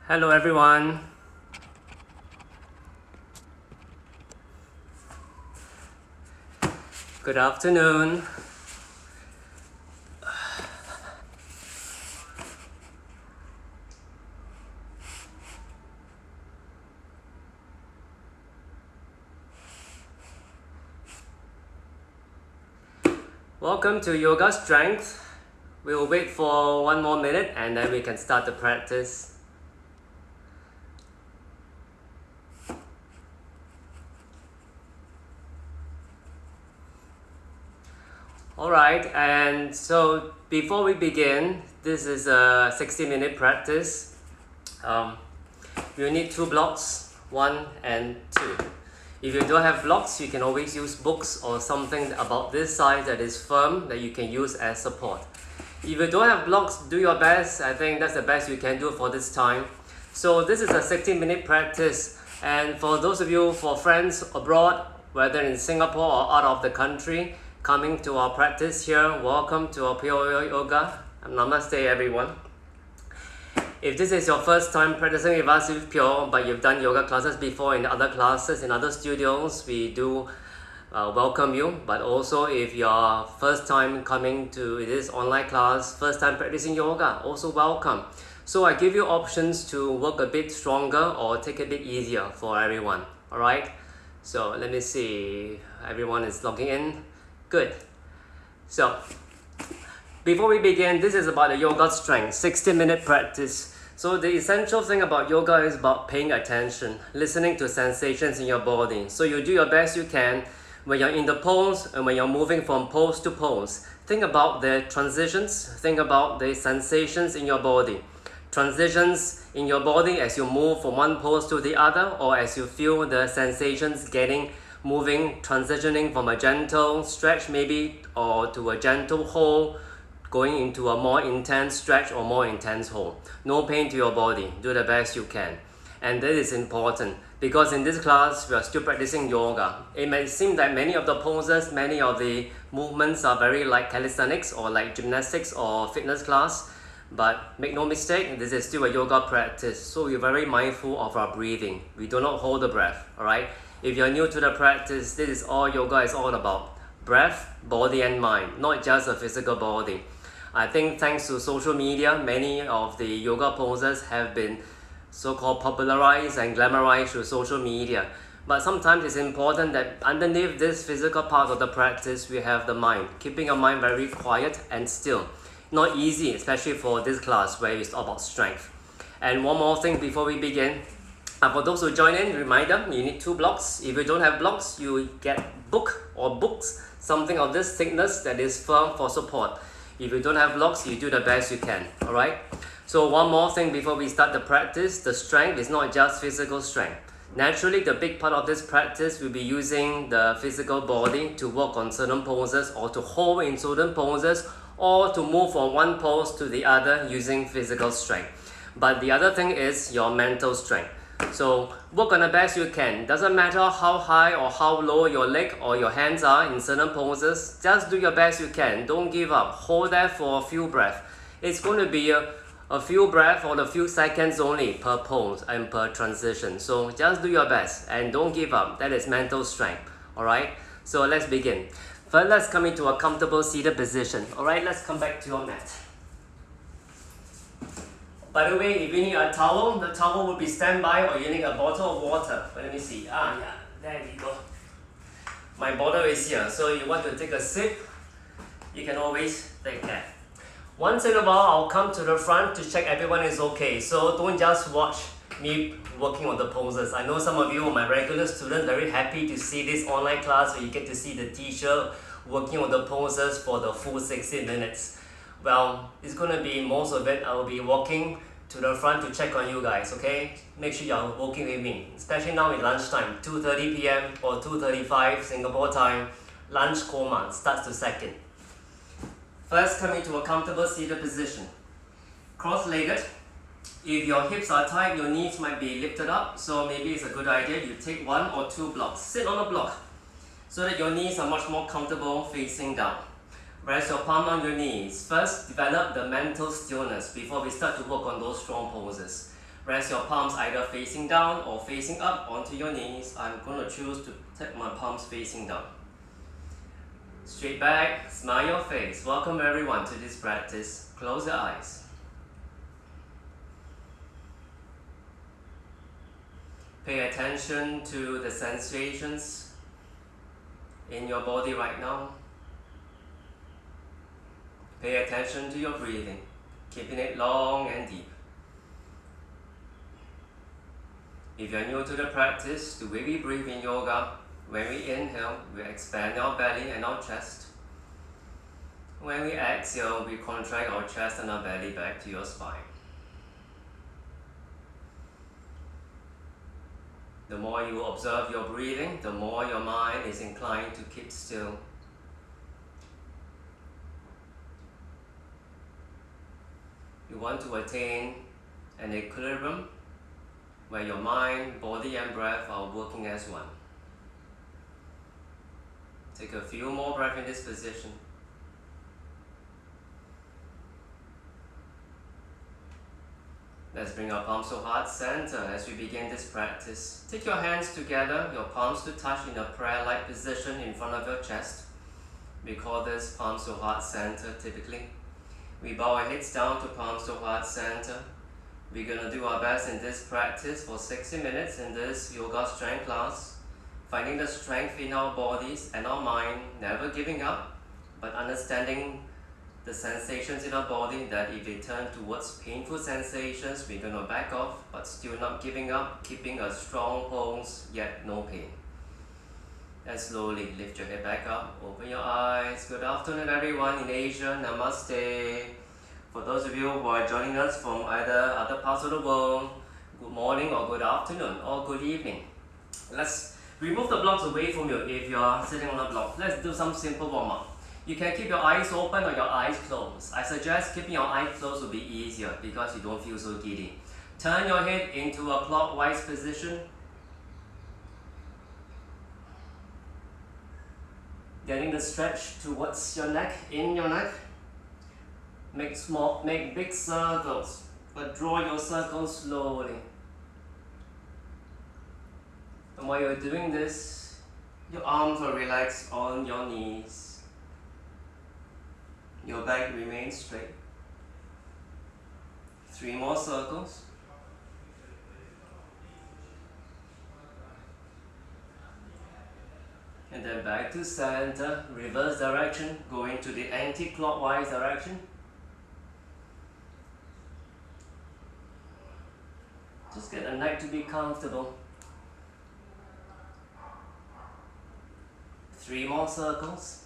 Hello everyone. Good afternoon. Welcome to Yoga Strength. We will wait for 1 more minute and then we can start the practice. Alright, and so before we begin, this is a 60-minute practice. You need 2 blocks, 1 and 2. If you don't have blocks, you can always use books or something about this size that is firm that you can use as support. If you don't have blocks, do your best. I think that's the best you can do for this time. So this is a 60-minute practice, and for those of you, for friends abroad, whether in Singapore or out of the country, coming to our practice here, welcome to our Pure Yoga. Namaste everyone. If this is your first time practicing with us with Pure, but you've done yoga classes before in other classes, in other studios, we do welcome you. But also if you're first time coming to this online class, first time practicing yoga, also welcome. So I give you options to work a bit stronger or take a bit easier for everyone. Alright, so let me see, everyone is logging in. Good. So before we begin, this is about the yoga strength, 60-minute practice. So the essential thing about yoga is about paying attention, listening to sensations in your body. So you do your best you can when you're in the pose and when you're moving from pose to pose. Think about the transitions, think about the sensations in your body. Transitions in your body as you move from one pose to the other, or as you feel the sensations moving, transitioning from a gentle stretch maybe, or to a gentle hold, going into a more intense stretch or more intense hold. No pain to your body, do the best you can. And that is important because in this class we are still practicing yoga. It may seem that many of the poses, many of the movements are very like calisthenics or like gymnastics or fitness class, but make no mistake, this is still a yoga practice. So we're very mindful of our breathing. We do not hold the breath, alright? If you're new to the practice, this is all yoga is all about. Breath, body and mind, not just a physical body. I think thanks to social media, many of the yoga poses have been so-called popularized and glamorized through social media. But sometimes it's important that underneath this physical part of the practice, we have the mind, keeping your mind very quiet and still. Not easy, especially for this class where it's all about strength. And one more thing before we begin. For those who join in, reminder, you need 2 blocks. If you don't have blocks, you get book or books, something of this thickness that is firm for support. If you don't have blocks, you do the best you can, alright? So one more thing before we start the practice, the strength is not just physical strength. Naturally, the big part of this practice will be using the physical body to work on certain poses or to hold in certain poses or to move from one pose to the other using physical strength. But the other thing is your mental strength. So work on the best you can. Doesn't matter how high or how low your leg or your hands are in certain poses. Just do your best you can. Don't give up. Hold there for a few breaths. It's going to be a few breaths or a few seconds only per pose and per transition. So just do your best and don't give up. That is mental strength. Alright? So let's begin. First, let's come into a comfortable seated position. Alright, let's come back to your mat. By the way, if you need a towel, the towel will be standby, or you need a bottle of water. Let me see. Yeah, there we go. My bottle is here, so you want to take a sip, you can always take that. Once in a while, I'll come to the front to check everyone is okay. So don't just watch me working on the poses. I know some of you are my regular students, very happy to see this online class where you get to see the teacher working on the poses for the full 60 minutes. Well, it's going to be most of it, I will be walking to the front to check on you guys, okay? Make sure you're walking with me, especially now in lunchtime, 2:30 p.m. or 2:35 Singapore time, lunch coma starts to second. First, come into a comfortable seated position. Cross-legged. If your hips are tight, your knees might be lifted up, so maybe it's a good idea you take 1 or 2 blocks. Sit on a block so that your knees are much more comfortable facing down. Rest your palm on your knees. First, develop the mental stillness before we start to work on those strong poses. Rest your palms either facing down or facing up onto your knees. I'm going to choose to take my palms facing down. Straight back, smile your face. Welcome everyone to this practice. Close your eyes. Pay attention to the sensations in your body right now. Pay attention to your breathing, keeping it long and deep. If you're new to the practice, the way we breathe in yoga, when we inhale, we expand our belly and our chest. When we exhale, we contract our chest and our belly back to your spine. The more you observe your breathing, the more your mind is inclined to keep still. You want to attain an equilibrium where your mind, body and breath are working as one. Take a few more breaths in this position. Let's bring our palms to heart center as we begin this practice. Take your hands together, your palms to touch in a prayer-like position in front of your chest. We call this palms to heart center typically. We bow our heads down to palms to heart center. We're going to do our best in this practice for 60 minutes in this yoga strength class. Finding the strength in our bodies and our mind, never giving up, but understanding the sensations in our body that if they turn towards painful sensations, we're going to back off, but still not giving up, keeping a strong pose, yet no pain. And slowly lift your head back up, open your eyes. Good afternoon everyone in Asia, namaste. For those of you who are joining us from either other parts of the world, good morning or good afternoon or good evening. Let's remove the blocks away from you if you are sitting on a block. Let's do some simple warm-up. You can keep your eyes open or your eyes closed. I suggest keeping your eyes closed will be easier because you don't feel so giddy. Turn your head into a clockwise position. Getting the stretch towards your neck, in your neck. Make big circles, but draw your circles slowly. And while you're doing this, your arms are relaxed on your knees. Your back remains straight. 3 more circles. And then back to center, reverse direction, going to the anti-clockwise direction. Just get the neck to be comfortable. 3 more circles.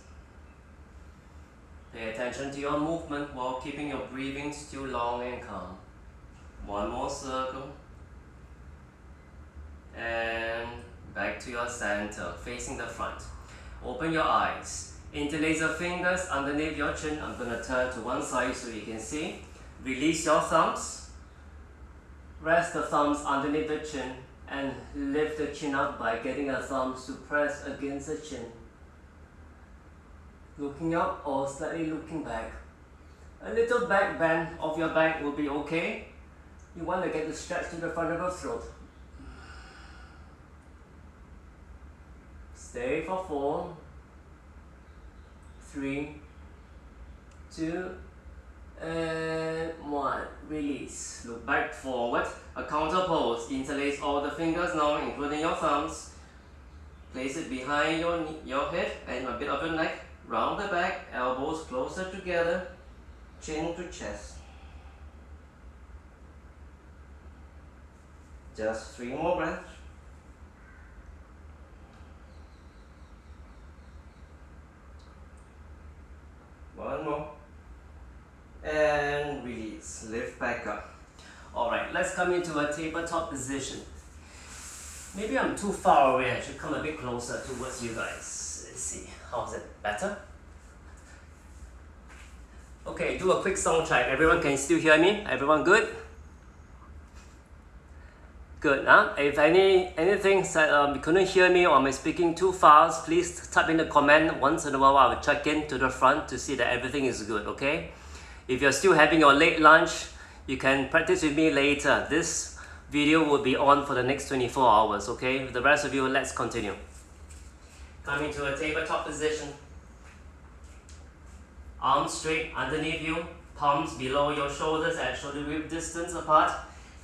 Pay attention to your movement while keeping your breathing still long and calm. 1 more circle. And back to your center, facing the front. Open your eyes. Interlace your fingers underneath your chin. I'm going to turn to one side so you can see. Release your thumbs. Rest the thumbs underneath the chin and lift the chin up by getting the thumbs to press against the chin. Looking up or slightly looking back. A little back bend of your back will be okay. You want to get the stretch to the front of your throat. Stay for 4, 3, 2, and 1. Release. Look back forward. A counter pose. Interlace all the fingers now, including your thumbs. Place it behind your head and a bit of your neck. Round the back, elbows closer together, chin to chest. Just 3 more breaths. One more. And release. Lift back up. Alright, let's come into a tabletop position. Maybe I'm too far away. I should come a bit closer towards you guys. Let's see. How's it? Better? Okay, do a quick sound check. Everyone can still hear me? Everyone good? Good, huh? If anything said you couldn't hear me or I'm speaking too fast, please type in the comment. Once in a while I will check in to the front to see that everything is good, okay? If you're still having your late lunch, you can practice with me later. This video will be on for the next 24 hours, okay? The rest of you, let's continue. Coming to a tabletop position. Arms straight underneath you, palms below your shoulders at shoulder width distance apart,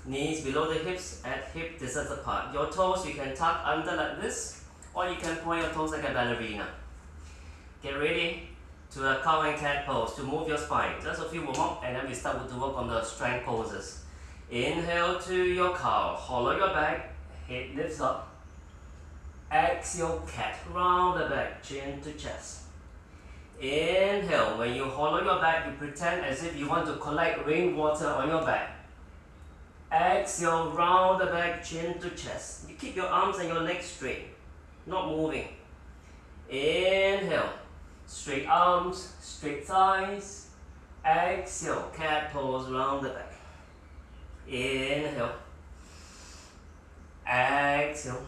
knees below the hips at hip distance apart. Your toes you can tuck under like this, or you can point your toes like a ballerina. Get ready to a cow and cat pose to move your spine. Just a few warm up and then we start to work on the strength poses. Inhale to your cow, hollow your back, head lifts up. Exhale, cat, round the back, chin to chest. Inhale, when you hollow your back, you pretend as if you want to collect rainwater on your back. Exhale, round the back, chin to chest. You keep your arms and your legs straight, not moving. Inhale, straight arms, straight thighs. Exhale, cat pose, round the back. Inhale. Exhale.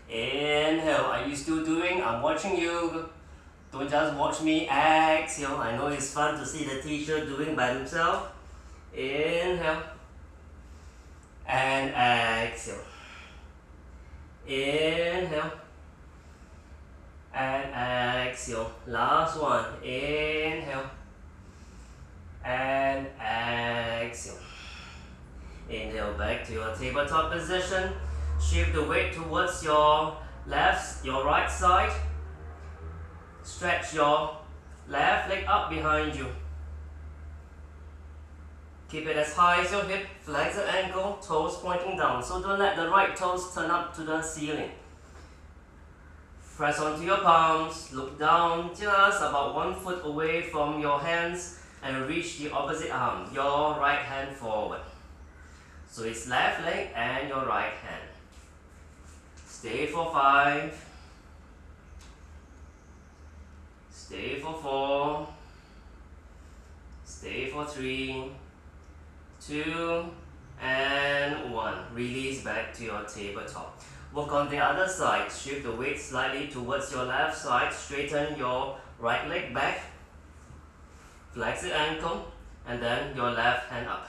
Inhale. Are you still doing? I'm watching you. Don't just watch me. Exhale. I know it's fun to see the teacher doing by himself. Inhale. And exhale. Inhale. And exhale. Last one. Inhale. And exhale. Inhale back to your tabletop position. Shift the weight towards your your right side. Stretch your left leg up behind you. Keep it as high as your hip. Flex the ankle, toes pointing down. So don't let the right toes turn up to the ceiling. Press onto your palms. Look down just about 1 foot away from your hands and reach the opposite arm, your right hand forward. So it's left leg and your right hand. Stay for 5. Stay for 4. Stay for 3, 2, and 1. Release back to your tabletop. Work on the other side. Shift the weight slightly towards your left side. Straighten your right leg back. Flex the ankle and then your left hand up.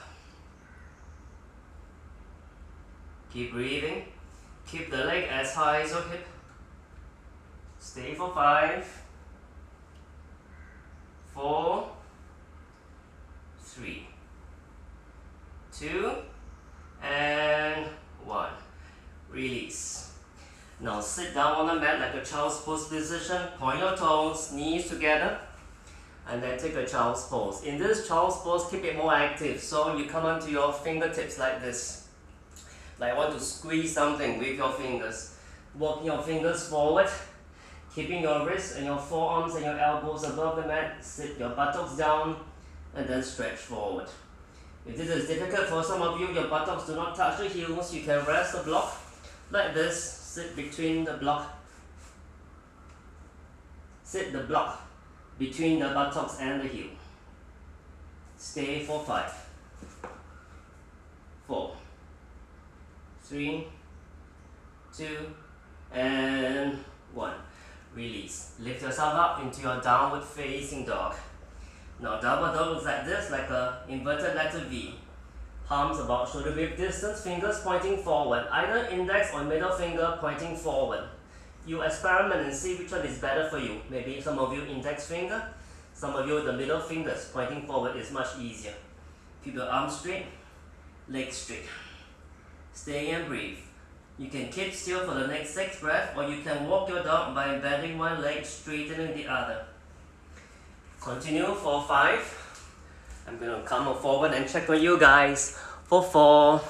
Keep breathing. Keep the leg as high as your hip. Stay for 5, 4, 3, 2, and 1. Release. Now sit down on the mat like a child's pose position. Point your toes, knees together. And then take a child's pose. In this child's pose, keep it more active. So you come onto your fingertips like this. Like want to squeeze something with your fingers. Walking your fingers forward. Keeping your wrists and your forearms and your elbows above the mat. Sit your buttocks down and then stretch forward. If this is difficult for some of you, your buttocks do not touch the heels. You can rest the block like this. Sit between the block. Sit the block between the buttocks and the heel. Stay for 5, 4, 3, 2, and 1. Release. Lift yourself up into your downward facing dog. Now double dog looks like this, like a inverted letter V. Palms about shoulder width distance, fingers pointing forward. Either index or middle finger pointing forward. You experiment and see which one is better for you. Maybe some of you index finger, some of you the middle fingers pointing forward is much easier. Keep your arms straight, legs straight. Stay and breathe. You can keep still for the next 6 breaths, or you can walk your dog by bending one leg, straightening the other. Continue for 5. I'm going to come forward and check on you guys. For 4,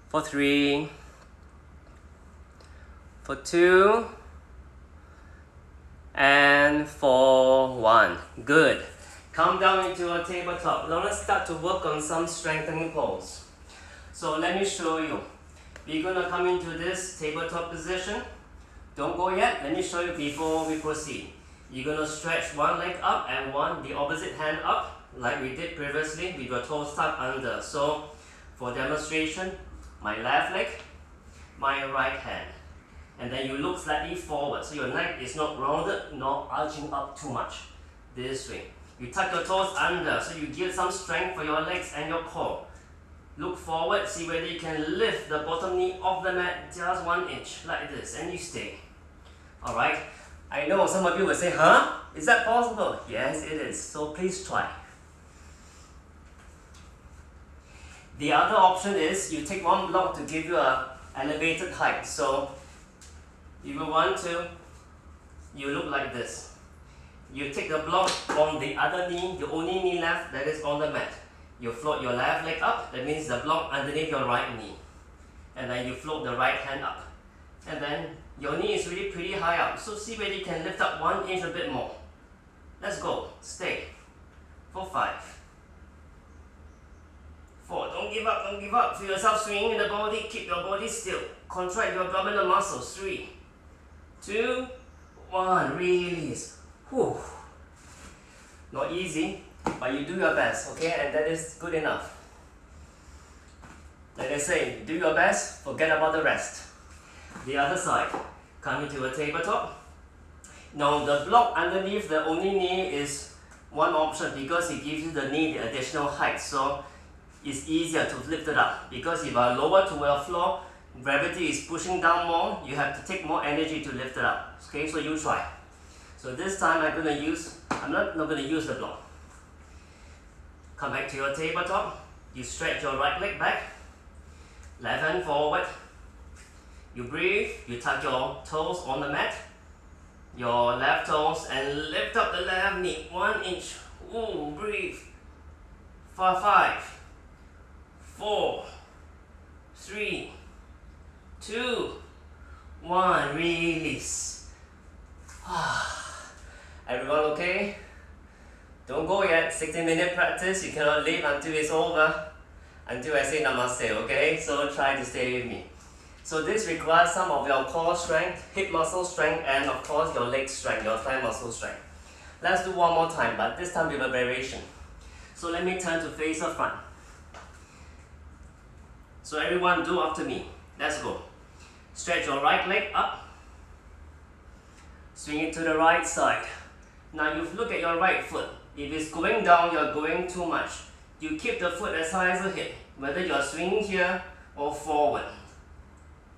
for 3, for 2, and for 1. Good. Come down into a tabletop. Now let's start to work on some strengthening pose. So let me show you. We're going to come into this tabletop position. Don't go yet. Let me show you before we proceed. You're going to stretch one leg up and the opposite hand up like we did previously with your toes tucked under. So for demonstration, my left leg, my right hand. And then you look slightly forward so your neck is not rounded nor arching up too much. This way. You tuck your toes under, so you get some strength for your legs and your core. Look forward, see whether you can lift the bottom knee off the mat just 1 inch, like this, and you stay. Alright, I know some of you will say, huh? Is that possible? Yes, it is, so please try. The other option is you take one block to give you an elevated height. So if you want to, you look like this. You take the block on the other knee, the only knee left that is on the mat. You float your left leg up, that means the block underneath your right knee. And then you float the right hand up. And then your knee is really pretty high up. So see whether you can lift up 1 inch a bit more. Let's go. Stay. For 5. 4. Don't give up, don't give up. Feel yourself swinging in the body. Keep your body still. Contract your abdominal muscles. 3, 2, 1. Release. Whew. Not easy, but you do your best, okay? And that is good enough. Like I say, do your best, forget about the rest. The other side. Coming to a tabletop. Now the block underneath the only knee is one option because it gives you the knee the additional height. So it's easier to lift it up, because if you are lower to your floor, gravity is pushing down more, you have to take more energy to lift it up. Okay, so you try. So this time I'm not going to use the block. Come back to your tabletop, you stretch your right leg back, left hand forward, you breathe, you tuck your toes on the mat, your left toes, and lift up the left knee 1 inch. Ooh, breathe. For 5, 4, 3, 2, 1. Release. Everyone okay? Don't go yet. 60-minute practice. You cannot leave until it's over. Until I say namaste, okay? So try to stay with me. So this requires some of your core strength, hip muscle strength, and of course your leg strength, your thigh muscle strength. Let's do one more time, but this time with a variation. So let me turn to face the front. So everyone do after me. Let's go. Stretch your right leg up. Swing it to the right side. Now you look at your right foot. If it's going down, you're going too much. You keep the foot as high as the hip, whether you're swinging here or forward.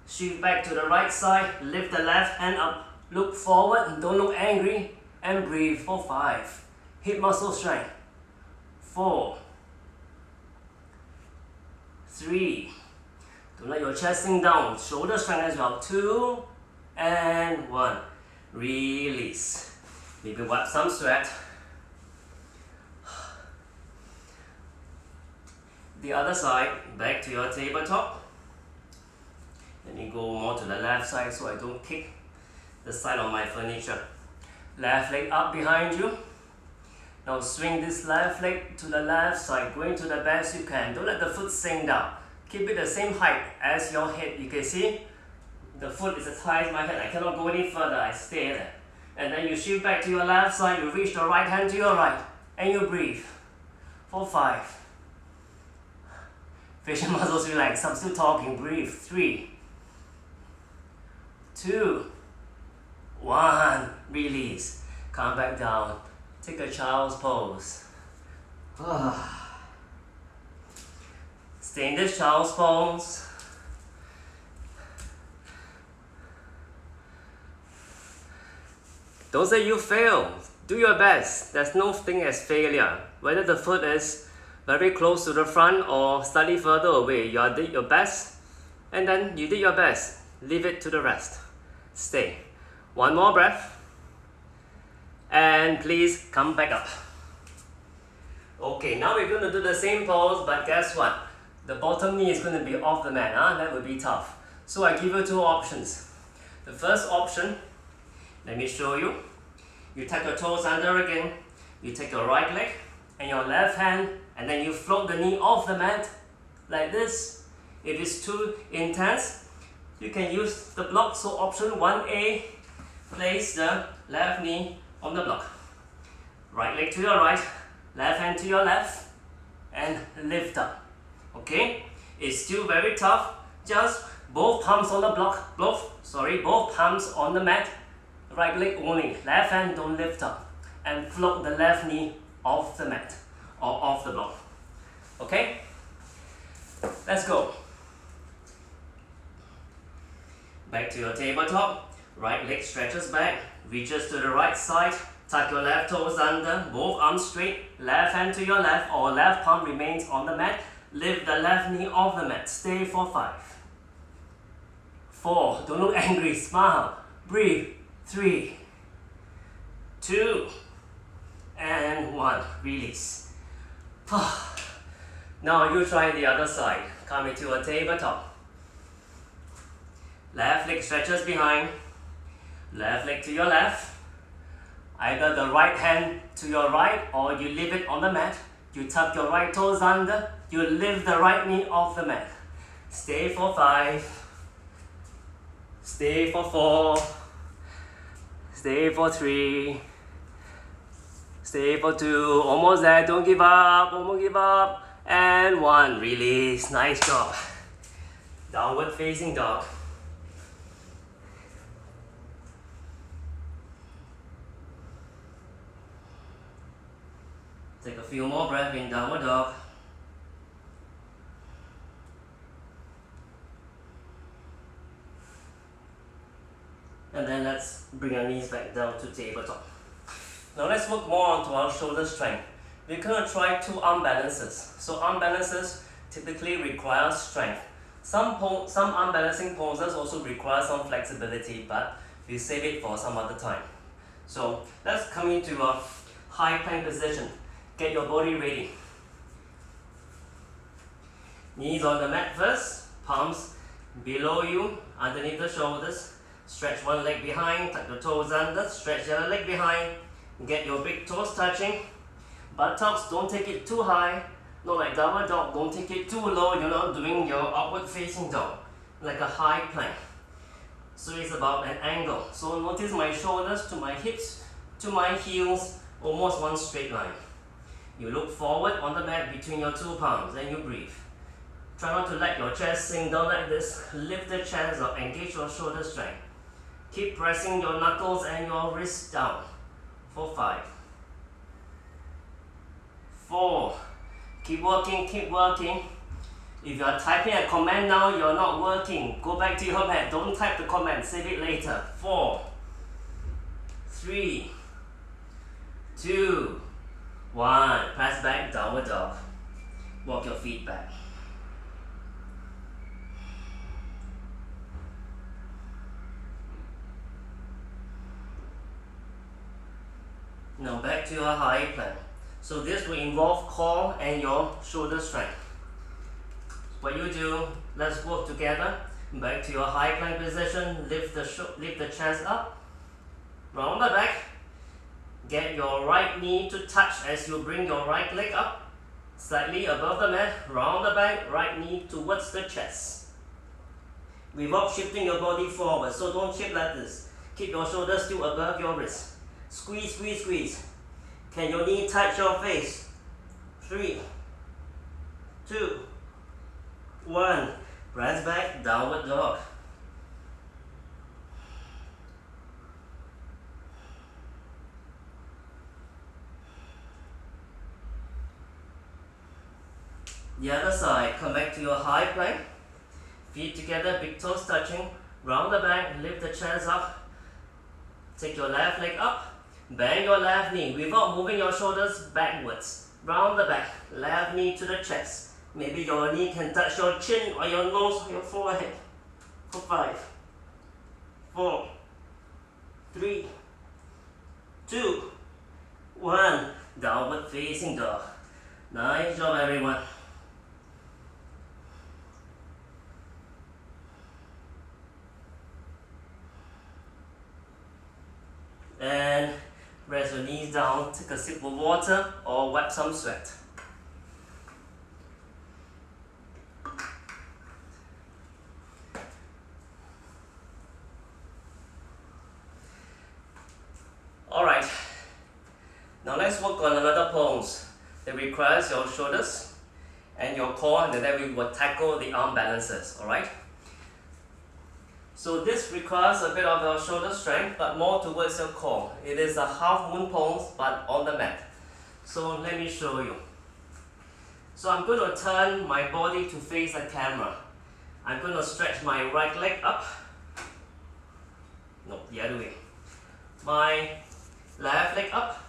Shift back to the right side, lift the left hand up, look forward, don't look angry, and breathe for 5. Hip muscle strength. 4, 3, don't let your chest sink down, shoulder strength as well. 2, and 1. Release. Maybe wipe some sweat. The other side, back to your tabletop. Let me go more to the left side so I don't kick the side of my furniture. Left leg up behind you. Now swing this left leg to the left side, going to the best you can. Don't let the foot sink down. Keep it the same height as your head. You can see the foot is as high as my head. I cannot go any further. I stay there. And then you shift back to your left side. You reach the right hand to your right. And you breathe. For 5. Facial muscles relax. I'm still talking. Breathe. 3, 2, 1. Release. Come back down. Take a child's pose. Stay in this child's pose. Don't say you failed. Do your best. There's no thing as failure. Whether the foot is very close to the front or slightly further away, you did your best, and then you did your best. Leave it to the rest. Stay. One more breath. And please come back up. Okay, now we're going to do the same pose, but guess what? The bottom knee is going to be off the mat. That would be tough. So I give you 2 options. The first option, let me show you. You tuck your toes under again. You take your right leg and your left hand, and then you float the knee off the mat like this. If it's too intense, you can use the block. So option 1A, place the left knee on the block. Right leg to your right, left hand to your left, and lift up. Okay? It's still very tough. Just both palms on the block, both palms on the mat. Right leg only, left hand don't lift up. And float the left knee off the mat or off the block. Okay? Let's go. Back to your tabletop. Right leg stretches back, reaches to the right side. Tuck your left toes under, both arms straight. Left hand to your left or left palm remains on the mat. Lift the left knee off the mat. Stay for 5. 4. Don't look angry. Smile. Breathe. 3, 2, and 1. Release. Now you try the other side. Come into a tabletop. Left leg stretches behind. Left leg to your left. Either the right hand to your right or you leave it on the mat. You tuck your right toes under. You lift the right knee off the mat. Stay for 5. Stay for 4. Stay for 3. Stay for 2. Almost there. Don't give up. Almost give up. And 1. Release. Nice job. Downward facing dog. Take a few more breaths in downward dog. And then let's bring our knees back down to tabletop. Now let's work more onto our shoulder strength. We're going to try 2 arm balances. So arm balances typically require strength. Some arm balancing poses also require some flexibility, but we save it for some other time. So let's come into a high plank position. Get your body ready. Knees on the mat first, palms below you, underneath the shoulders. Stretch one leg behind, tuck your toes under, stretch the other leg behind. Get your big toes touching. Buttocks, don't take it too high. Not like downward dog, don't take it too low. You're not doing your upward facing dog, like a high plank. So it's about an angle. So notice my shoulders to my hips, to my heels, almost one straight line. You look forward on the mat between your 2 palms and you breathe. Try not to let your chest sink down like this. Lift the chest up, engage your shoulder strength. Keep pressing your knuckles and your wrists down for 5. 4. Keep working, keep working. If you are typing a comment now, you're not working. Go back to your mat. Don't type the comment, save it later. 4, 3, 2, 1. Press back, downward dog. Walk your feet back. Now back to your high plank. So this will involve core and your shoulder strength. What you do, let's work together. Back to your high plank position. Lift the chest up. Round the back. Get your right knee to touch as you bring your right leg up. Slightly above the mat. Round the back. Right knee towards the chest. Without shifting your body forward. So don't shift like this. Keep your shoulders still above your wrist. Squeeze, squeeze, squeeze. Can your knee touch your face? 3, 2, 1. Press back, downward dog. The other side, come back to your high plank. Feet together, big toes touching. Round the back, lift the chest up. Take your left leg up. Bend your left knee without moving your shoulders backwards. Round the back, left knee to the chest. Maybe your knee can touch your chin or your nose or your forehead. For 5, 4, 3, 2, 1. Downward facing dog. Nice job, everyone. And rest your knees down, take a sip of water or wipe some sweat. Alright, now let's work on another pose that requires your shoulders and your core, and then we will tackle the arm balances, alright? So this requires a bit of your shoulder strength, but more towards your core. It is a half moon pose, but on the mat. So let me show you. So I'm going to turn my body to face the camera. I'm going to stretch my right leg up. No, the other way. My left leg up.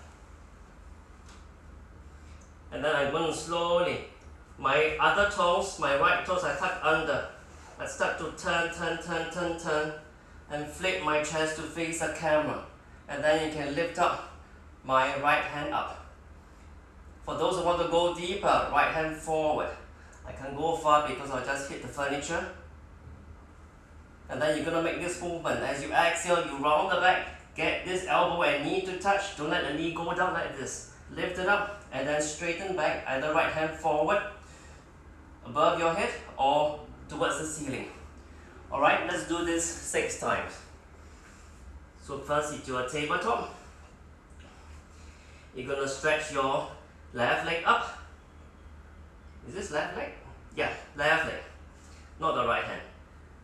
And then I'm going to slowly, my other toes, my right toes I tuck under. I start to turn, and flip my chest to face the camera. And then you can lift up my right hand up. For those who want to go deeper, right hand forward. I can't go far because I just hit the furniture. And then you're going to make this movement. As you exhale, you round the back. Get this elbow and knee to touch. Don't let the knee go down like this. Lift it up and then straighten back. Either right hand forward, above your head, or towards the ceiling. Alright, let's do this 6 times. So first, hit your tabletop. You're going to stretch your left leg up. Is this left leg? Yeah, left leg, not the right hand.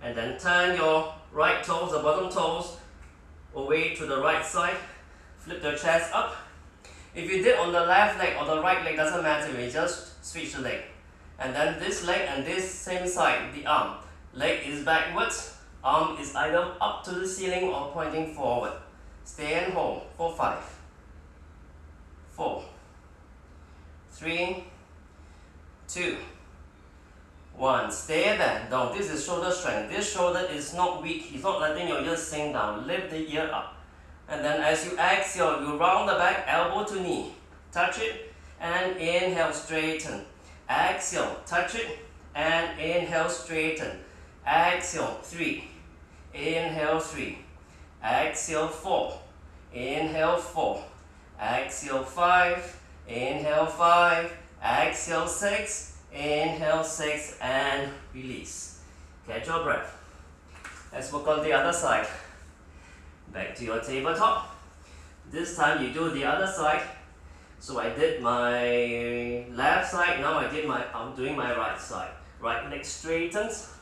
And then turn your right toes, the bottom toes, away to the right side. Flip the chest up. If you did on the left leg or the right leg, doesn't matter, you just switch the leg. And then this leg and this same side, the arm. Leg is backwards, arm is either up to the ceiling or pointing forward. Stay and hold for 5, 4, 3, 2, 1. Stay there. Now this is shoulder strength. This shoulder is not weak. It's not letting your ear sink down. Lift the ear up. And then as you exhale, you round the back, elbow to knee. Touch it and inhale, straighten. Exhale, touch it and inhale, straighten. Exhale, 3. Inhale, 3. Exhale, 4. Inhale, 4. Exhale, 5. Inhale, 5. Exhale, 6. Inhale, 6 and release. Catch your breath. Let's work on the other side. Back to your tabletop. This time you do the other side. So I did my left side, now I'm doing my right side. Right leg straightens.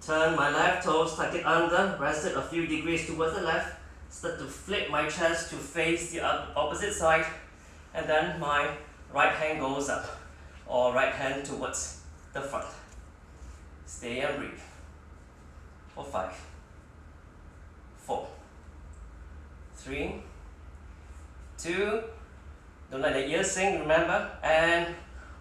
Turn my left toes, tuck it under, rest it a few degrees towards the left. Start to flip my chest to face the opposite side. And then my right hand goes up, or right hand towards the front. Stay and breathe. For 5, 4, 3, 2, don't let the ears sink, remember, and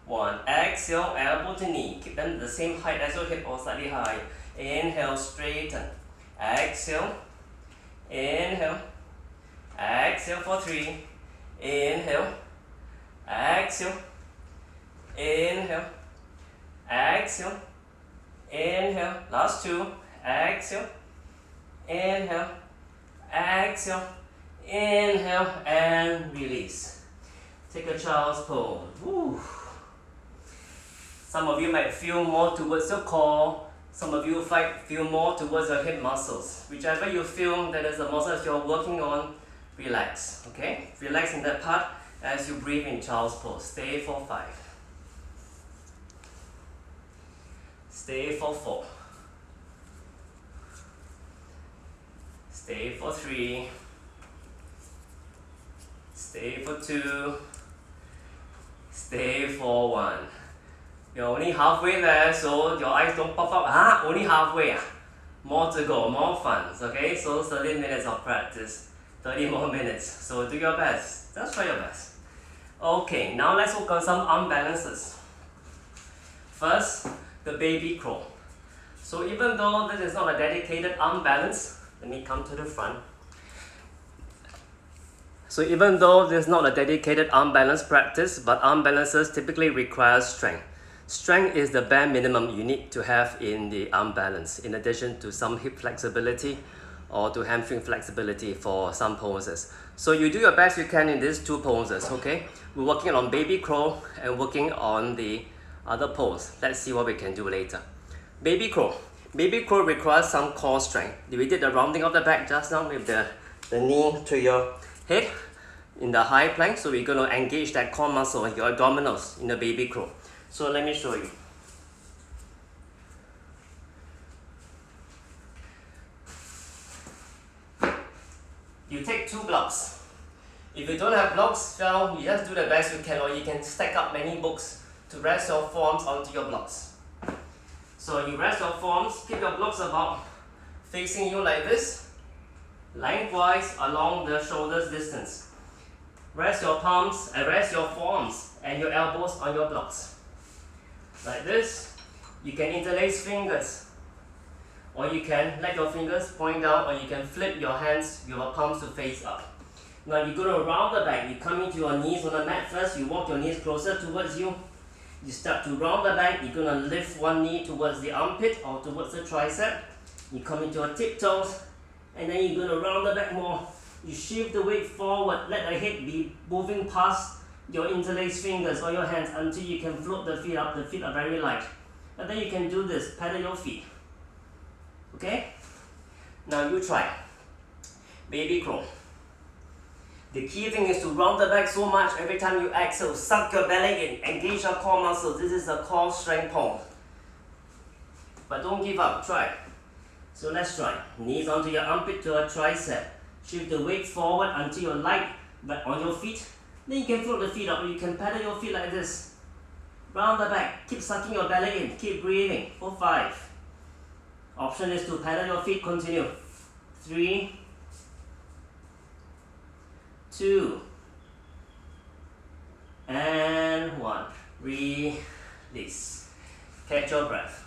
1. Exhale, elbow to knee. Keep them the same height as your hip or slightly higher. Inhale, straighten. Exhale, inhale. Exhale for 3. Inhale. Exhale. Inhale. Exhale. Inhale. Last 2. Exhale. Inhale. Exhale. Inhale and release. Take a child's pose. Woo. Some of you might feel more towards your core. Some of you might feel more towards your hip muscles. Whichever you feel that is the muscles you're working on, relax. Okay? Relax in that part as you breathe in child's pose. Stay for 5. Stay for 4. Stay for 3. Stay for 2. Stay for 1. You're only halfway there, so your eyes don't pop up. Only halfway. More to go, more fun. Okay, so 30 minutes of practice. 30 more minutes. So do your best. Just try your best. Okay, now let's work on some arm balances. First, the baby crawl. So even though this is not a dedicated arm balance, let me come to the front. So even though this is not a dedicated arm balance practice, but arm balances typically require strength. Strength is the bare minimum you need to have in the arm balance, in addition to some hip flexibility or to hamstring flexibility for some poses. So you do your best you can in these 2 poses, okay? We're working on baby crawl and working on the other pose. Let's see what we can do later. Baby crawl. Baby crawl requires some core strength. We did the rounding of the back just now with the knee to your head in the high plank. So we're going to engage that core muscle, your abdominals in the baby crawl. So let me show you. You take 2 blocks. If you don't have blocks, well, you just do the best you can, or you can stack up many books to rest your forearms onto your blocks. So you rest your forearms, keep your blocks about facing you like this, lengthwise along the shoulders distance. Rest your palms and rest your forearms and your elbows on your blocks. Like this, you can interlace fingers, or you can let your fingers point down, or you can flip your hands, your palms to face up. Now you're going to round the back. You come into your knees on the mat first. You walk your knees closer towards you. You start to round the back. You're going to lift one knee towards the armpit or towards the tricep. You come into your tiptoes, and then you're going to round the back more. You shift the weight forward. Let the head be moving past your interlaced fingers or your hands until you can float the feet up. The feet are very light. And then you can do this. Pedal your feet. Okay? Now you try. Baby crawl. The key thing is to round the back so much every time you exhale. Suck your belly in. Engage your core muscles. This is a core strength pose. But don't give up. Try. So let's try. Knees onto your armpit to a tricep. Shift the weight forward until you're light but on your feet. Then you can float the feet up, or you can pedal your feet like this. Round the back. Keep sucking your belly in. Keep breathing. For 5. Option is to pedal your feet. Continue. 3, 2, and 1. Release. Catch your breath.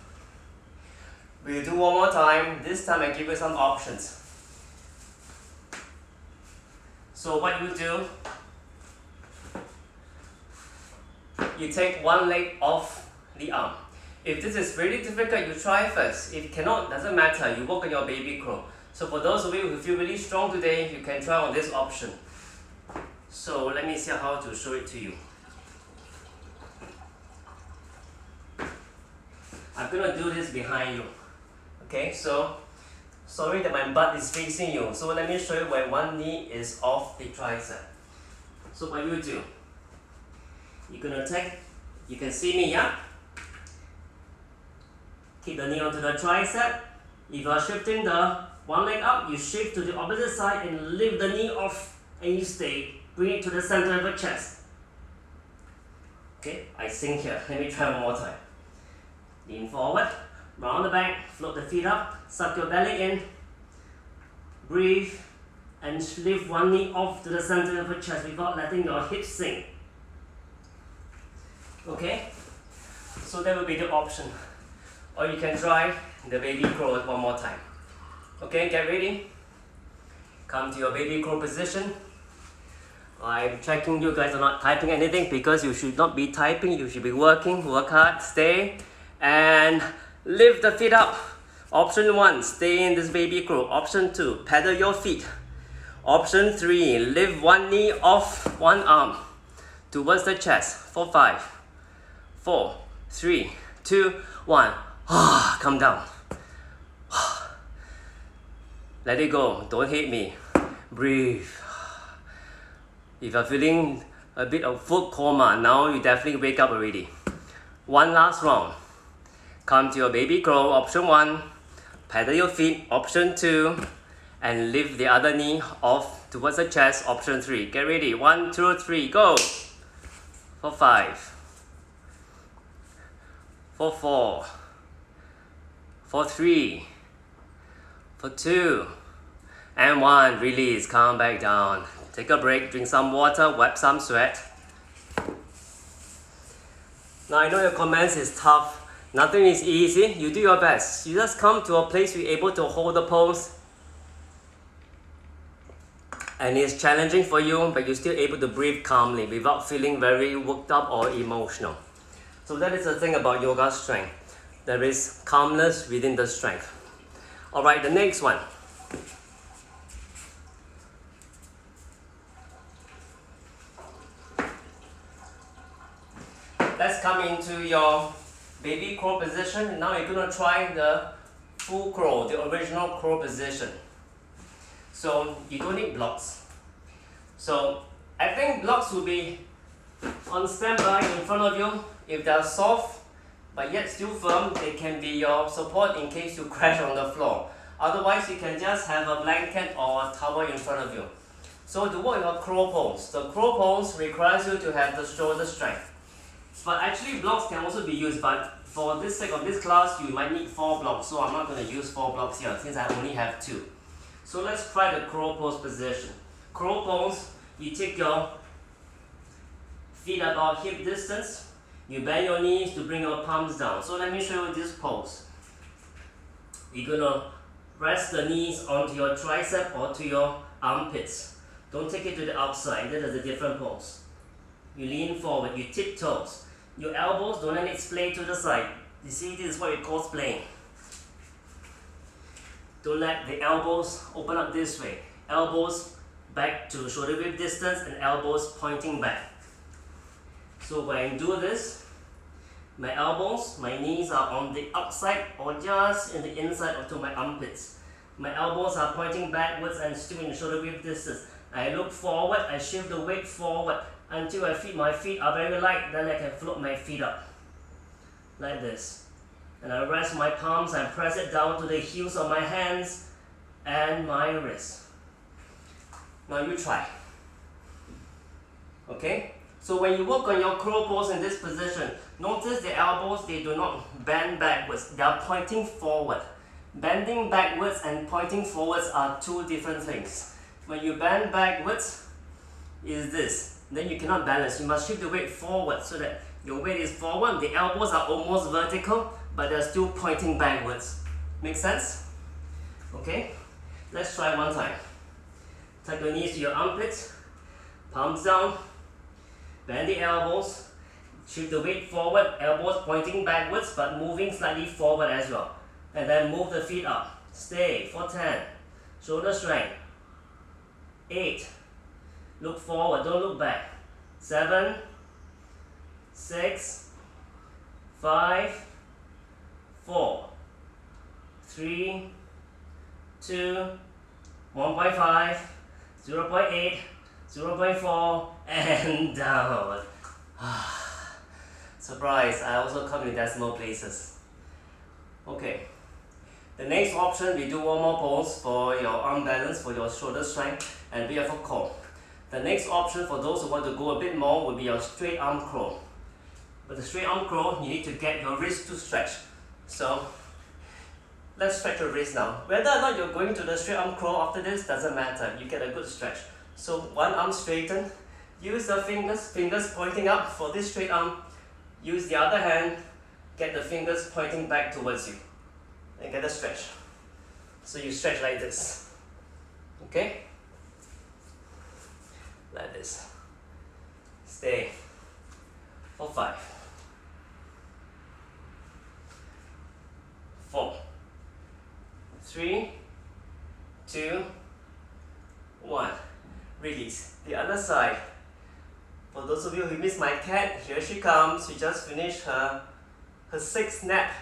We'll do one more time. This time I give you some options. So what you do, you take one leg off the arm. If this is really difficult, you try first. If cannot, doesn't matter. You work on your baby crawl. So for those of you who feel really strong today, you can try on this option. So let me see how to show it to you. I'm gonna do this behind you. Okay, so sorry that my butt is facing you. So let me show you where one knee is off the tricep. So what you do, you're gonna take, you can see me, yeah? Keep the knee onto the tricep. If you are shifting the one leg up, you shift to the opposite side and lift the knee off, and you stay. Bring it to the center of your chest. Okay, I sink here. Let me try one more time. Lean forward, round the back, float the feet up, suck your belly in, breathe, and lift one knee off to the center of your chest without letting your hips sink. Okay, so that will be the option. Or you can try the baby crawl one more time. Okay, get ready. Come to your baby crawl position. I'm checking you guys are not typing anything, because you should not be typing. You should be working. Work hard, stay, and lift the feet up. Option 1, stay in this baby crawl. Option 2, pedal your feet. Option 3, lift one knee off one arm towards the chest. For 5, 4, 3, 2, 1. Come down. Let it go. Don't hit me. Breathe. If you're feeling a bit of foot coma, now you definitely wake up already. One last round. Come to your baby crawl. Option 1. Pedal your feet. Option 2. And lift the other knee off towards the chest. Option 3. Get ready. 1, 2, 3. Go. For 5. For 4. For 3. For 2. And 1. Release. Calm back down. Take a break, drink some water, wipe some sweat. Now I know your comments is tough. Nothing is easy. You do your best. You just come to a place where you're able to hold the pose. And it's challenging for you, but you're still able to breathe calmly without feeling very worked up or emotional. So that is the thing about yoga strength. There is calmness within the strength. Alright, the next one. Let's come into your baby crawl position. Now you're going to try the full crawl, the original crawl position. So you don't need blocks. So I think blocks will be on standby in front of you. If they are soft but yet still firm, they can be your support in case you crash on the floor. Otherwise, you can just have a blanket or a towel in front of you. So to work your crow pose, the crow pose requires you to have the shoulder strength. But actually blocks can also be used, but for this sake of this class, you might need 4 blocks. So I'm not going to use 4 blocks here since I only have 2. So let's try the crow pose position. Crow pose, you take your feet about hip distance. You bend your knees to bring your palms down. So let me show you this pose. You're going to rest the knees onto your tricep or to your armpits. Don't take it to the outside, that is a different pose. You lean forward, you tiptoes. Your elbows don't let it splay to the side. You see, this is what we call splaying. Don't let the elbows open up this way. Elbows back to shoulder width distance and elbows pointing back. So when I do this, my elbows, my knees are on the outside or just in the inside of to my armpits. My elbows are pointing backwards and still in shoulder width distance. I look forward, I shift the weight forward until my feet are very light, then I can float my feet up. Like this. And I rest my palms and press it down to the heels of my hands and my wrists. Now you try. Okay? So when you work on your crow pose in this position, notice the elbows, they do not bend backwards, they are pointing forward. Bending backwards and pointing forwards are 2 different things. When you bend backwards, is this. Then you cannot balance. You must shift the weight forward so that your weight is forward. The elbows are almost vertical, but they're still pointing backwards. Make sense? Okay? Let's try one time. Tuck your knees to your armpits, palms down, bend the elbows, shift the weight forward, elbows pointing backwards but moving slightly forward as well. And then move the feet up. Stay for 10. Shoulder strength. 8. Look forward, don't look back. 7, 6, 5, 4, 3, 2, 1.5, 0.8, 0.4, and down. Surprise, I also come in decimal places. Okay. The next option, we do one more pose for your arm balance, for your shoulder strength, and we have a core. The next option for those who want to go a bit more would be your straight arm crow. With the straight arm crow, you need to get your wrist to stretch. So, let's stretch your wrist now. Whether or not you're going to the straight arm crow after this, doesn't matter. You get a good stretch. So, one arm straighten. Use the fingers pointing up for this straight arm. Use the other hand, get the fingers pointing back towards you. And get a stretch. So you stretch like this. Okay? Like this. Stay for 5, 4, 3, 2, 1. Release. The other side. For those of you who missed my cat, here she comes. She just finished her 6th nap.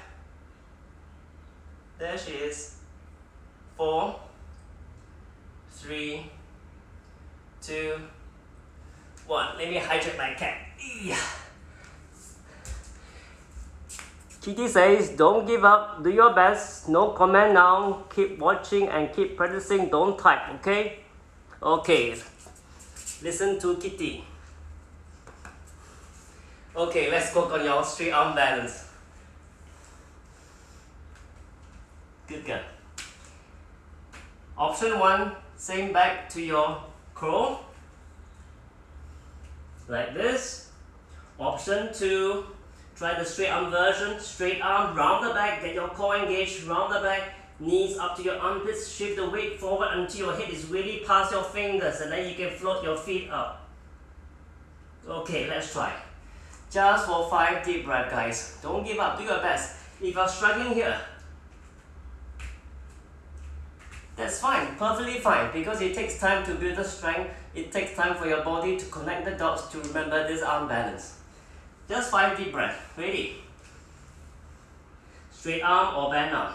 There she is. 4, 3, 2, 1. Let me hydrate my cat. Kitty says, don't give up, do your best, no comment now, keep watching and keep practicing, don't type, okay? Okay, listen to Kitty. Okay, let's work on your straight arm balance. Good girl. Option 1, same back to your crow. Like this. Option 2, try the straight arm version. Straight arm, round the back, get your core engaged, round the back, knees up to your armpits, shift the weight forward until your head is really past your fingers and then you can float your feet up. Okay, let's try. Just for 5 deep breaths, guys. Don't give up, do your best. If you're struggling here, that's fine, perfectly fine, because it takes time to build the strength. It takes time for your body to connect the dots to remember this arm balance. Just 5 deep breaths. Ready? Straight arm or bend arm.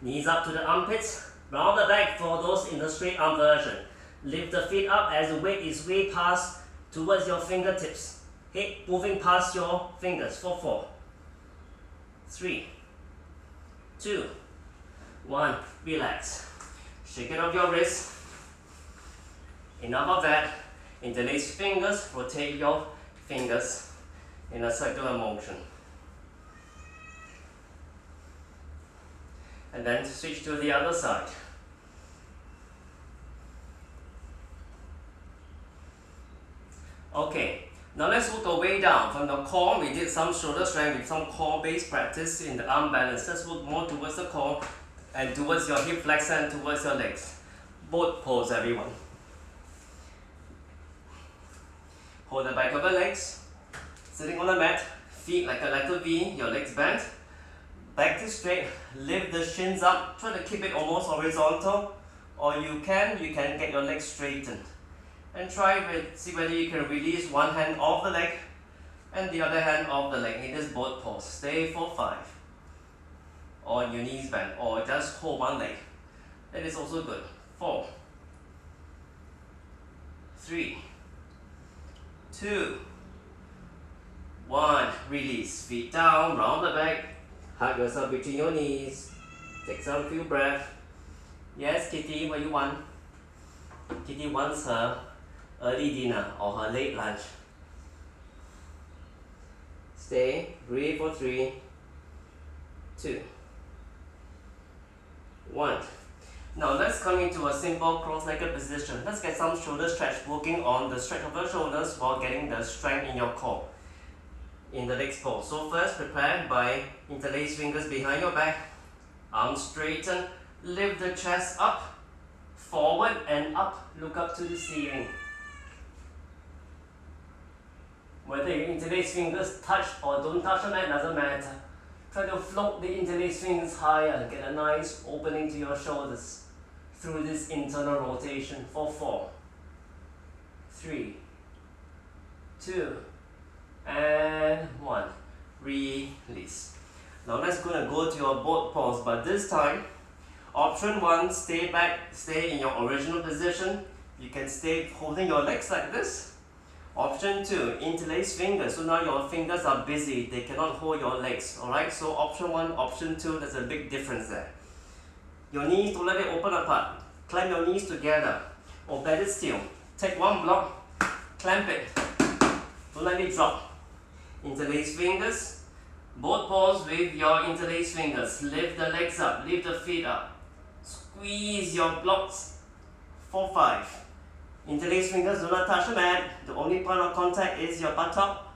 Knees up to the armpits. Round the back for those in the straight arm version. Lift the feet up as the weight is way past towards your fingertips. Head moving past your fingers for 4, 3, 2, 1. Relax. Shake it off your wrist. Enough of that. Interlace fingers, rotate your fingers in a circular motion. And then switch to the other side. Okay, now let's work our way down. From the core, we did some shoulder strength with some core-based practice in the arm balance. Let's work more towards the core and towards your hip flexor and towards your legs. Both pose, everyone. Hold the back of the legs, sitting on the mat, feet like a letter V, your legs bent. Back to straight, lift the shins up, try to keep it almost horizontal, or you can get your legs straightened. And see whether you can release one hand off the leg and the other hand off the leg in this boat pose. Stay for 5. Or your knees bent, or just hold one leg. That is also good. 4, 3, 2, 1. Release. Feet down, round the back. Hug yourself between your knees. Take some few breaths. Yes, Kitty, what you want? Kitty wants her early dinner or her late lunch. Stay. Breathe for 3, 2, 1. Now let's come into a simple cross-legged position. Let's get some shoulder stretch, working on the stretch of your shoulders while getting the strength in your core in the legs pose. So first, prepare by interlace fingers behind your back, arms straighten, lift the chest up, forward and up, look up to the ceiling. Whether your interlace fingers touch or don't touch the mat doesn't matter. Try to float the interlace fingers higher, get a nice opening to your shoulders through this internal rotation for 4, 3, 2, and 1. Release. Now let's go to your boat pose, but this time, option 1, stay back, stay in your original position. You can stay holding your legs like this. Option 2, interlace fingers. So now your fingers are busy, they cannot hold your legs. Alright, so option 1, option 2, there's a big difference there. Your knees, don't let it open apart. Clamp your knees together. Or better still, take one block, clamp it. Don't let it drop. Interlace fingers. Both pose with your interlace fingers. Lift the legs up, lift the feet up. Squeeze your blocks for 5. Interlace fingers do not touch the mat. The only point of contact is your buttock.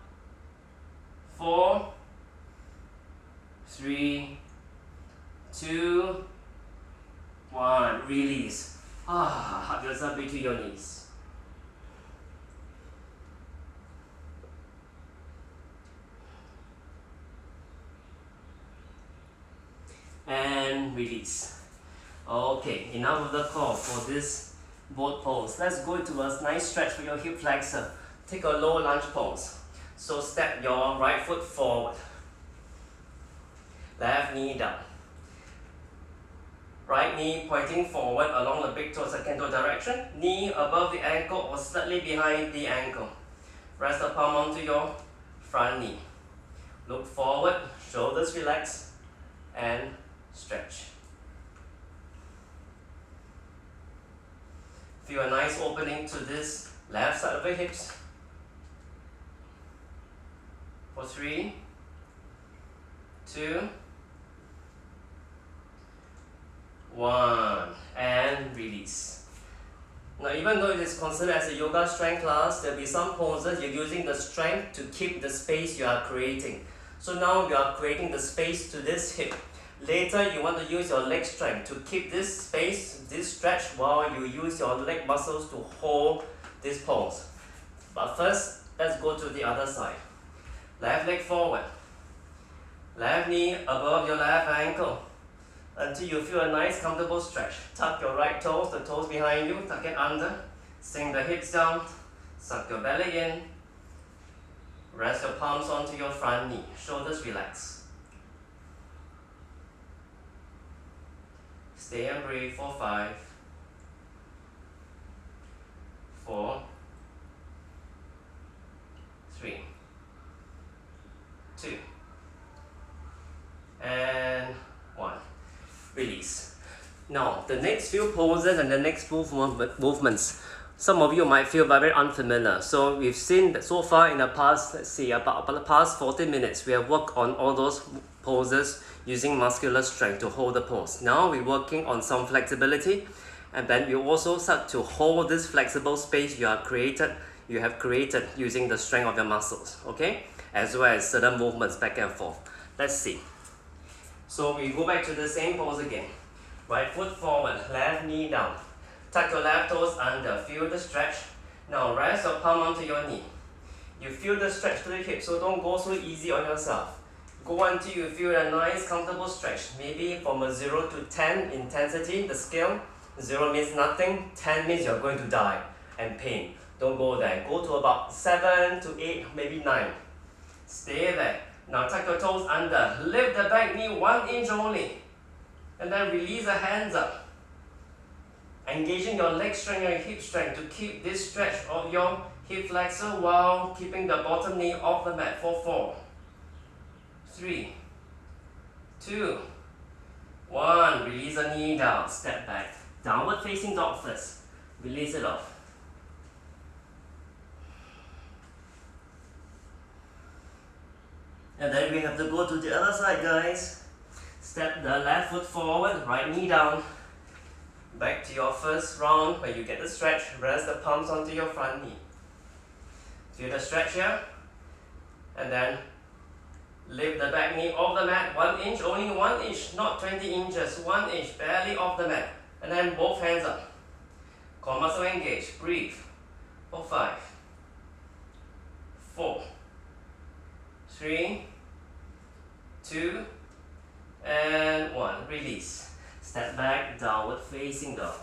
4, 3, 2, 1. Release. Hug yourself between your knees. And release. Okay, enough of the core for this boat pose. Let's go to a nice stretch for your hip flexor. Take a low lunge pose. So step your right foot forward. Left knee down. Right knee pointing forward along the big toe second toe direction. Knee above the ankle or slightly behind the ankle. Rest the palm onto your front knee. Look forward, shoulders relax, and stretch. Feel a nice opening to this left side of the hips. For 3, 2, 1, and release. Now, even though it is considered as a yoga strength class, there will be some poses you're using the strength to keep the space you are creating. So now you are creating the space to this hip. Later, you want to use your leg strength to keep this space, this stretch, while you use your leg muscles to hold this pose. But first, let's go to the other side. Left leg forward. Left knee above your left ankle. Until you feel a nice comfortable stretch. Tuck your right toes, the toes behind you, tuck it under. Sink the hips down, suck your belly in. Rest your palms onto your front knee, shoulders relax. Stay and breathe for 5, 4, 3, 2, and 1. Release. Now, the next few poses and the next movements. some of you might feel very unfamiliar. So we've seen that so far in the past, let's see, about the past 40 minutes, we have worked on all those poses using muscular strength to hold the pose. Now we're working on some flexibility, and then we also start to hold this flexible space you have created using the strength of your muscles, okay? As well as certain movements back and forth. Let's see. So we go back to the same pose again. Right foot forward, left knee down. Tuck your left toes under, feel the stretch. Now rest your palm onto your knee. You feel the stretch to the hip, so don't go so easy on yourself. Go until you feel a nice comfortable stretch, maybe from a 0 to 10 intensity, the scale. 0 means nothing, 10 means you're going to die and pain. Don't go there. Go to about 7 to 8, maybe 9. Stay there. Now tuck your toes under. Lift the back knee 1 inch only. And then release the hands up. Engaging your leg strength and your hip strength to keep this stretch of your hip flexor while keeping the bottom knee off the mat for 4, 3, 2, 1. Release the knee down. Step back. Downward facing dog first. Release it off. And then we have to go to the other side, guys. Step the left foot forward, right knee down. Back to your first round where you get the stretch. Rest the palms onto your front knee. Feel the stretch here. And then lift the back knee off the mat. 1 inch, only 1 inch, not 20 inches. 1 inch, barely off the mat. And then both hands up. Core muscle engage. Breathe. For 5, 4, 3, 2, and 1. Release. Step back, downward facing dog.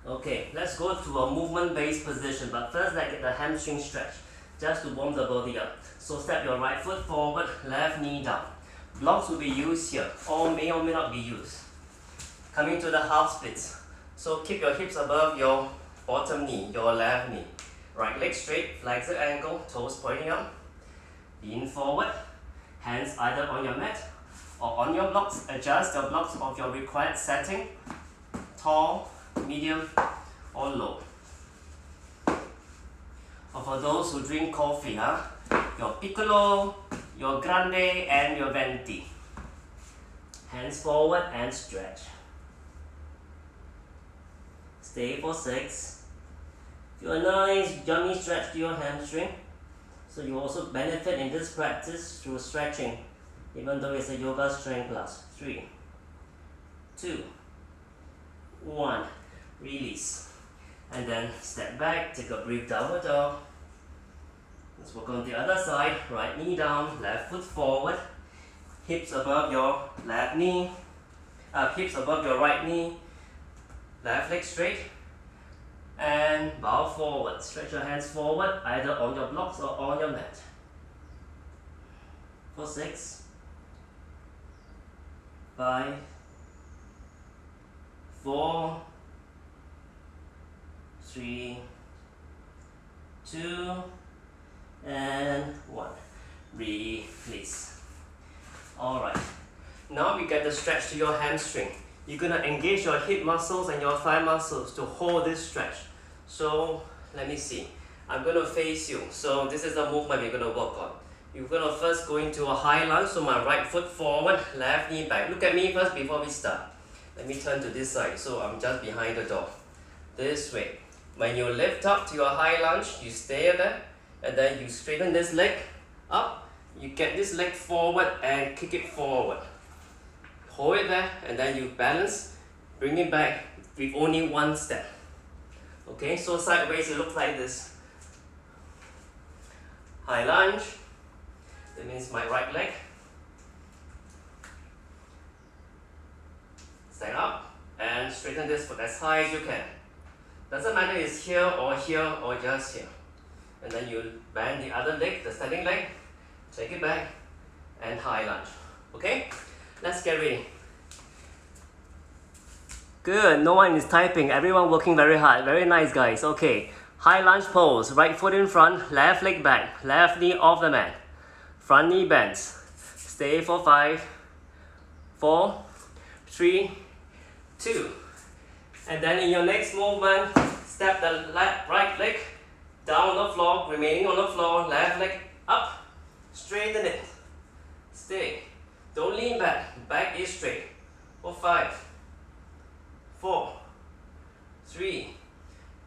Okay, let's go to a movement-based position, but first let's get the hamstring stretch, just to warm the body up. So step your right foot forward, left knee down. Blocks will be used here, or may not be used. Coming to the half splits. So keep your hips above your bottom knee, your left knee. Right leg straight, flex the ankle, toes pointing up. Lean forward, hands either on your mat or on your blocks. Adjust the blocks of your required setting, tall, medium, or low. Or for those who drink coffee, your piccolo, your grande, and your venti. Hands forward and stretch. Stay for 6. Feel a nice yummy stretch to your hamstring. So you also benefit in this practice through stretching, even though it's a yoga strength class. 3, 2, 1. Release. And then step back, take a brief downward dog. Let's work on the other side. Right knee down, left foot forward. Hips above your left knee. Hips above your right knee. Left leg straight. And bow forward. Stretch your hands forward, either on your blocks or on your mat. For 6, 5, 4, 3, 2, and 1. Release. Alright. Now we get the stretch to your hamstring. You're going to engage your hip muscles and your thigh muscles to hold this stretch. So let me see. I'm going to face you. So this is the movement we're going to work on. You're going to first go into a high lunge. So my right foot forward, left knee back. Look at me first before we start. Let me turn to this side. So I'm just behind the door. This way. When you lift up to your high lunge, you stay there. And then you straighten this leg up. You get this leg forward and kick it forward. Hold it there, and then you balance, bring it back with only 1 step. Okay, so sideways it looks like this. High lunge, that means my right leg. Stand up and straighten this foot as high as you can. Doesn't matter if it's here or just here. And then you bend the other leg, the standing leg, take it back, and high lunge. Okay? Let's get ready. Good, no one is typing, everyone working very hard. Very nice, guys. Okay, high lunge pose. Right foot in front, left leg back, left knee off the mat. Front knee bends. Stay for 5, 4, 3, 2. And then in your next movement, step the right leg down on the floor, remaining on the floor, left leg up, straighten it. Stay. Don't lean back. Back is straight. For 5, 4, 3,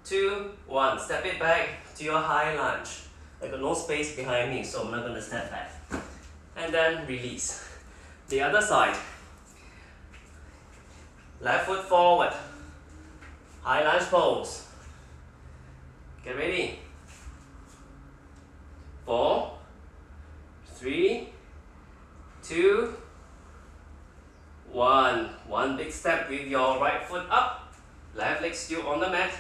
2, 1. Step it back to your high lunge. I got no space behind me, so I'm not going to step back. And then release. The other side. Left foot forward. High lunge pose. Get ready. 4, 3, 2, 1. One big step with your right foot up. Left leg still on the mat.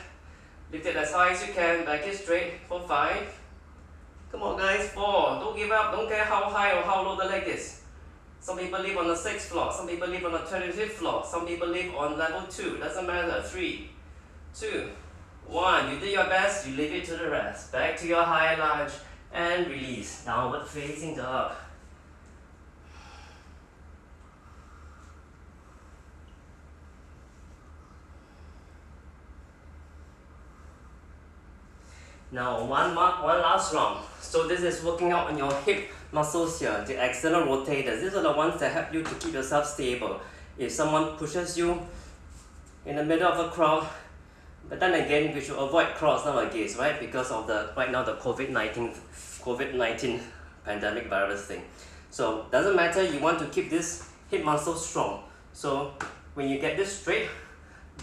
Lift it as high as you can. Back is straight for 5. Come on guys, 4. Don't give up. Don't care how high or how low the leg is. Some people live on the 6th floor. Some people live on the 25th floor. Some people live on level 2. Doesn't matter. 3, 2, 1. You did your best. You leave it to the rest. Back to your high lunge and release. Downward facing dog. Now one last round. So this is working out on your hip muscles here, the external rotators. These are the ones that help you to keep yourself stable. If someone pushes you in the middle of a crowd, but then again we should avoid crowds nowadays, right? Because of the right now the COVID-19 pandemic virus thing. So doesn't matter, you want to keep this hip muscle strong. So when you get this straight,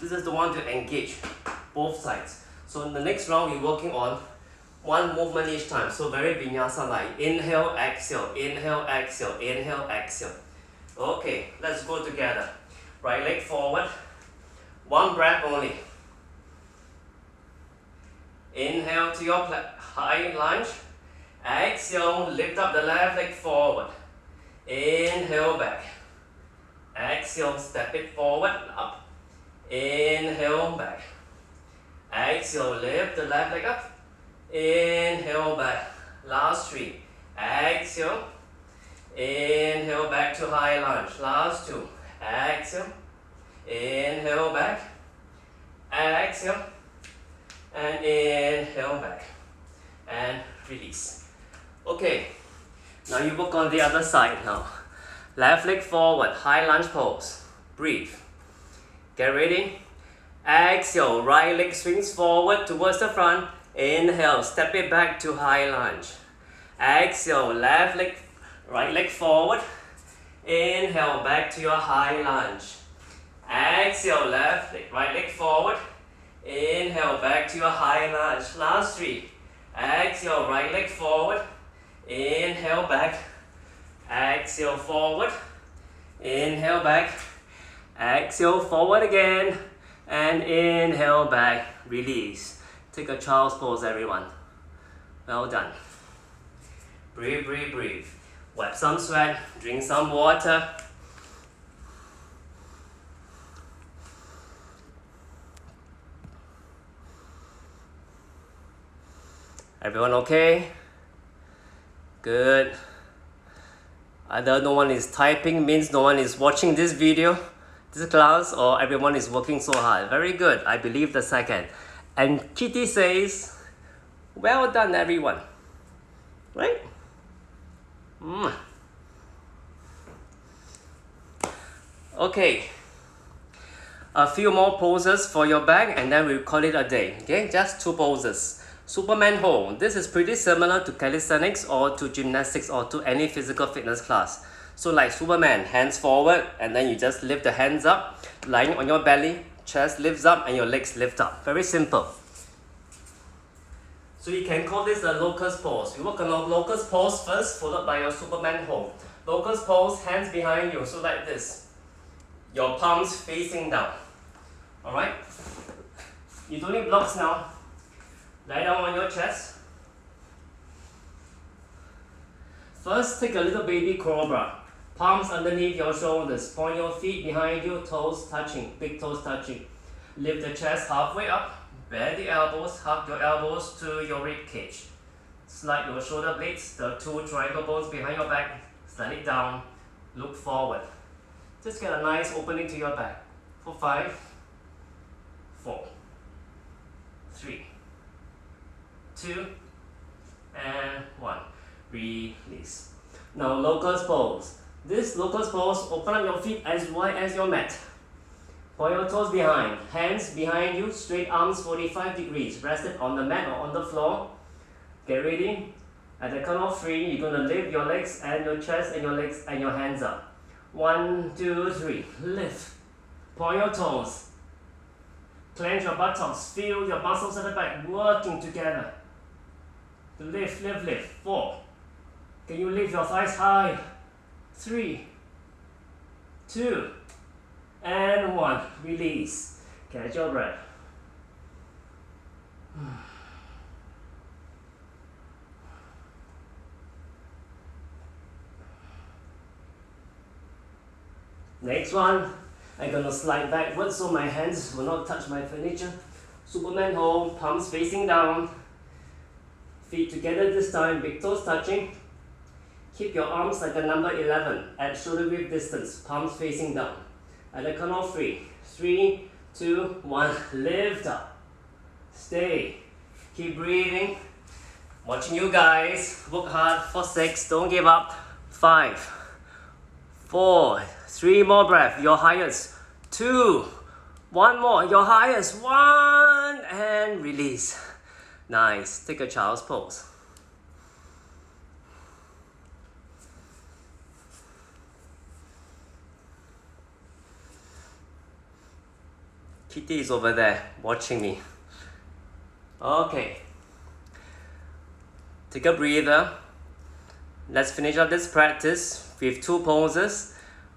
this is the one to engage both sides. So in the next round, we're working on one movement each time. So very vinyasa-like. Inhale, exhale, inhale, exhale, inhale, exhale. Okay, let's go together. Right leg forward. One breath only. Inhale to your high lunge. Exhale, lift up the left leg forward. Inhale back. Exhale, step it forward, up. Inhale back. Exhale, lift the left leg up. Inhale back. Last 3. Exhale. Inhale back to high lunge. Last 2. Exhale. Inhale back. Exhale. And inhale back. And release. Okay. Now you work on the other side now. Left leg forward. High lunge pose. Breathe. Get ready. Exhale, right leg swings forward towards the front. Inhale, step it back to high lunge. Exhale, right leg forward. Inhale, back to your high lunge. Exhale, right leg forward. Inhale, back to your high lunge. Last 3. Exhale, right leg forward. Inhale, back. Exhale, forward. Inhale, back. Exhale, forward again. And inhale back, release. Take a child's pose, everyone. Well done. Breathe, breathe, breathe. Wipe some sweat, drink some water. Everyone okay? Good. Either no one is typing means no one is watching this video, this class, or everyone is working so hard. Very good. I believe the second. And Kitty says, well done everyone. Right? Okay. A few more poses for your back and then we'll call it a day. Okay, just 2 poses. Superman hold. This is pretty similar to calisthenics or to gymnastics or to any physical fitness class. So like Superman, hands forward and then you just lift the hands up, lying on your belly, chest lifts up and your legs lift up. Very simple. So you can call this a Locust Pose. You work on a Locust Pose first, followed by your Superman hold. Locust Pose, hands behind you, so like this. Your palms facing down. Alright? You don't need blocks now. Lie down on your chest. First, take a little baby cobra. Palms underneath your shoulders. Point your feet behind you, toes touching, big toes touching. Lift the chest halfway up. Bend the elbows, hug your elbows to your rib cage. Slide your shoulder blades, the 2 triangle bones behind your back. Slide it down. look forward. Just get a nice opening to your back. For 5, 4, 3, 2, and 1. Release. Now Locust Pose. This Locust Pose, open up your feet as wide as your mat. Point your toes behind, hands behind you, straight arms 45 degrees, rested on the mat or on the floor. Get ready. At the count of 3, you're going to lift your legs and your chest and your legs and your hands up. 1, 2, 3. Lift. Point your toes. Clench your buttocks. Feel your muscles at the back working together. Lift, lift, lift. 4. Can you lift your thighs high? 3, 2, and 1. Release. Catch your breath. Next one, I'm gonna slide backwards so my hands will not touch my furniture. Superman hold, palms facing down. Feet together this time, big toes touching. Keep your arms like the number 11 at shoulder width distance, palms facing down. At the count of 3, 3, 2, 1, lift up. Stay. Keep breathing. Watching you guys. Work hard for 6, don't give up. 5, 4, 3 more breaths, your highest. 2, 1 more, your highest. 1, and release. Nice. Take a child's pose. Kitty is over there watching me. Okay. Take a breather. Let's finish up this practice with 2 poses.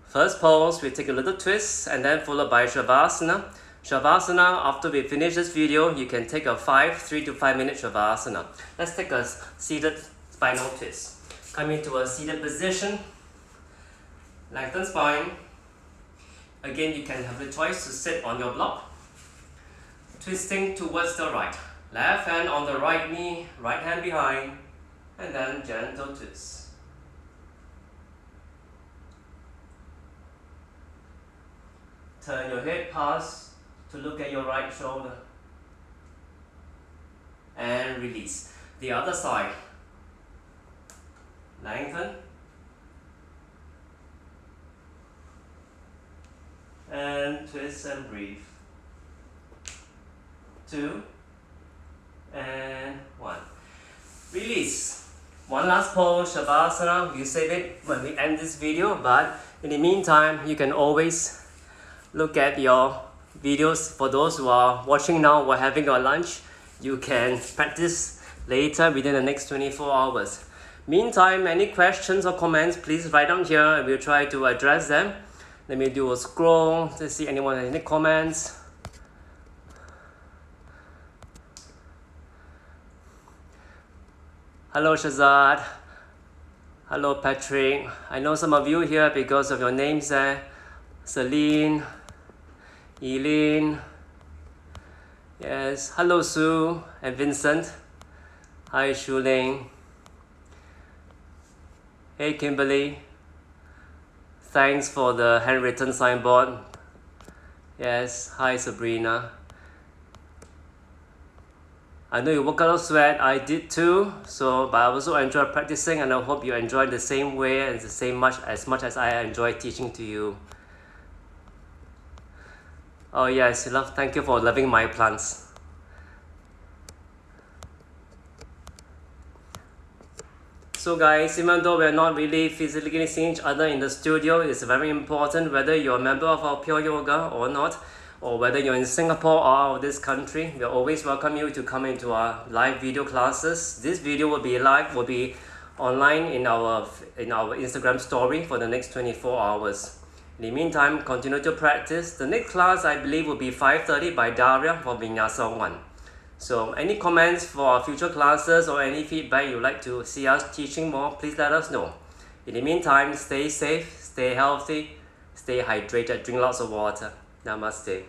First pose, we take a little twist and then followed by Shavasana. Shavasana, after we finish this video, you can take a 3 to 5 minute Shavasana. Let's take a seated spinal twist. Come into a seated position. Lengthen spine. Again, you can have the choice to sit on your block. Twisting towards the right. Left hand on the right knee, right hand behind, and then gentle twist. Turn your head past to look at your right shoulder. And release. The other side. Lengthen. And twist and breathe. 2 and 1. Release. One last pose, Shavasana. We'll save it when we end this video, but in the meantime, you can always look at your videos. For those who are watching now or having your lunch, you can practice later within the next 24 hours. Meantime, any questions or comments, please write down here and we'll try to address them. Let me do a scroll to see anyone has any comments. Hello Shazad. Hello Patrick. I know some of you here because of your names there. Celine, Eileen. Yes. Hello Sue and Vincent. Hi Shuling. Hey Kimberly. Thanks for the handwritten signboard. Yes. Hi Sabrina. I know you work out of sweat, I did too, but I also enjoy practicing and I hope you enjoy the same way and as much as I enjoy teaching to you. Oh yes, thank you for loving my plants. So guys, even though we're not really physically seeing each other in the studio, it's very important whether you're a member of our Pure Yoga or not, or whether you're in Singapore or out of this country, we always welcome you to come into our live video classes. This video will be live, will be online in our Instagram story for the next 24 hours. In the meantime, continue to practice. The next class I believe will be 5:30 by Daria for Vinyasa 1. So any comments for our future classes or any feedback you'd like to see us teaching more, please let us know. In the meantime, stay safe, stay healthy, stay hydrated, drink lots of water. Namaste.